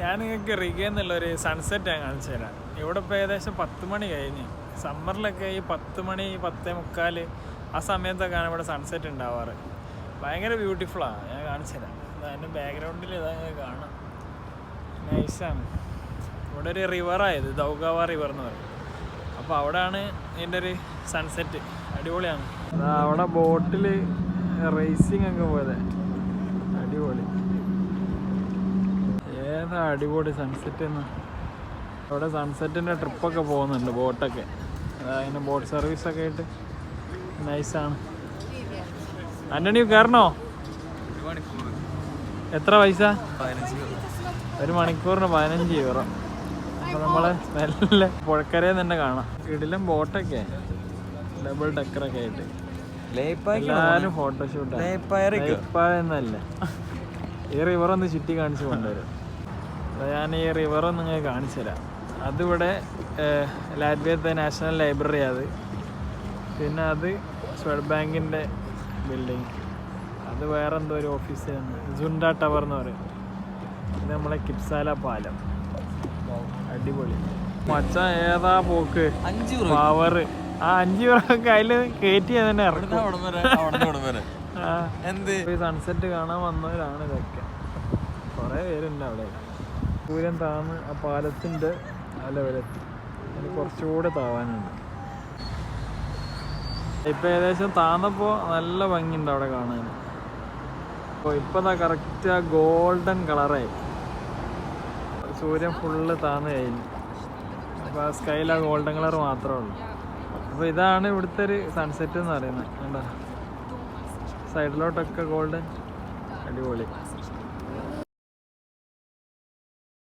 ഞാൻ നിങ്ങൾക്ക് റിഗെന്നുള്ളൊരു സൺസെറ്റ് ഞാൻ കാണിച്ചു തരാം. ഇവിടെ ഇപ്പോൾ ഏകദേശം 10 മണി കഴിഞ്ഞ്. സമ്മറിലൊക്കെ ഈ 10 മണി 10:45 ആ സമയത്തൊക്കെയാണ് ഇവിടെ സൺസെറ്റ് ഉണ്ടാവാറ്. ഭയങ്കര ബ്യൂട്ടിഫുള്ളാണ്. ഞാൻ കാണിച്ചു തരാം. അതിൻ്റെ ബാക്ക്ഗ്രൗണ്ടിൽ ഇതങ്ങനെ കാണാം. നൈസാണ്. ഇവിടെ ഒരു റിവറായത് ദൗഗാവ റിവർ എന്ന് പറയും. അപ്പോൾ അവിടെയാണ് ഇതിൻ്റെ ഒരു സൺസെറ്റ്. അടിപൊളിയാണ്. അവിടെ ബോട്ടിൽ റേസിംഗ് ഒക്കെ പോയത് അടിപൊളി. ഏതാ അടിപൊളി സൺസെറ്റ് എന്ന്. അവിടെ സൺസെറ്റിൻ്റെ ട്രിപ്പൊക്കെ പോകുന്നുണ്ട് ബോട്ടൊക്കെ. അതിന് ബോട്ട് സർവീസൊക്കെ ആയിട്ട് നൈസാണ്. ആൻ്റണി കയറണോ? എത്ര പൈസ? 1 മണിക്കൂറിന് 15 €. അപ്പോൾ നമ്മളെ നല്ല പുഴക്കരയിൽ തന്നെ കാണാം. ഇടിലും ബോട്ടൊക്കെ ഡബിൾ ഡെക്കറൊക്കെ ആയിട്ട് എല്ലാവരും ഫോട്ടോഷൂട്ടാന്നല്ല. ഈ റിവറൊന്ന് ചുറ്റി കാണിച്ച് കൊണ്ടുവരും. ഞാൻ ഈ റിവറൊന്ന് നിങ്ങൾ കാണിച്ചു തരാം. അതിവിടെ ലാറ്റ്വിയത്തെ നാഷണൽ ലൈബ്രറി അത്. പിന്നെ അത് സ്വെഡ് ബാങ്കിൻ്റെ ബിൽഡിങ്. അത് വേറെ എന്തോ ഒരു ഓഫീസ് ജുണ്ട ടവർ എന്ന് പറയും. ഇത് നമ്മളെ കിപ്സാല പാലം. അടിപൊളി മച്ച. ഏതാ പോക്ക് പവർ. ആ 5 € അതിൽ കയറ്റി തന്നെ ഇറക്കും. ഈ സൺസെറ്റ് കാണാൻ വന്നവരാണ് ഇതൊക്കെ. കുറേ പേരുണ്ട് അവിടെ. സൂര്യൻ താന്ന് ആ പാലത്തിൻ്റെ ആ ലെവലെത്തി. അതിന് കുറച്ചുകൂടെ താവാനുണ്ട്. ഇപ്പം ഏകദേശം താന്നപ്പോൾ നല്ല ഭംഗിയുണ്ട് അവിടെ കാണാൻ. അപ്പോൾ ഇപ്പം കറക്റ്റ് ആ ഗോൾഡൻ കളറായി. സൂര്യൻ ഫുള്ള് താന്ന് കഴിഞ്ഞു. അപ്പോൾ ആ സ്കൈയിൽ ആ ഗോൾഡൻ കളർ മാത്രമേ ഉള്ളൂ. അപ്പോൾ ഇതാണ് ഇവിടുത്തെ ഒരു സൺസെറ്റ് എന്ന് പറയുന്നത്. കണ്ടോ, സൈഡിലോട്ടൊക്കെ ഗോൾഡൻ. അടിപൊളി.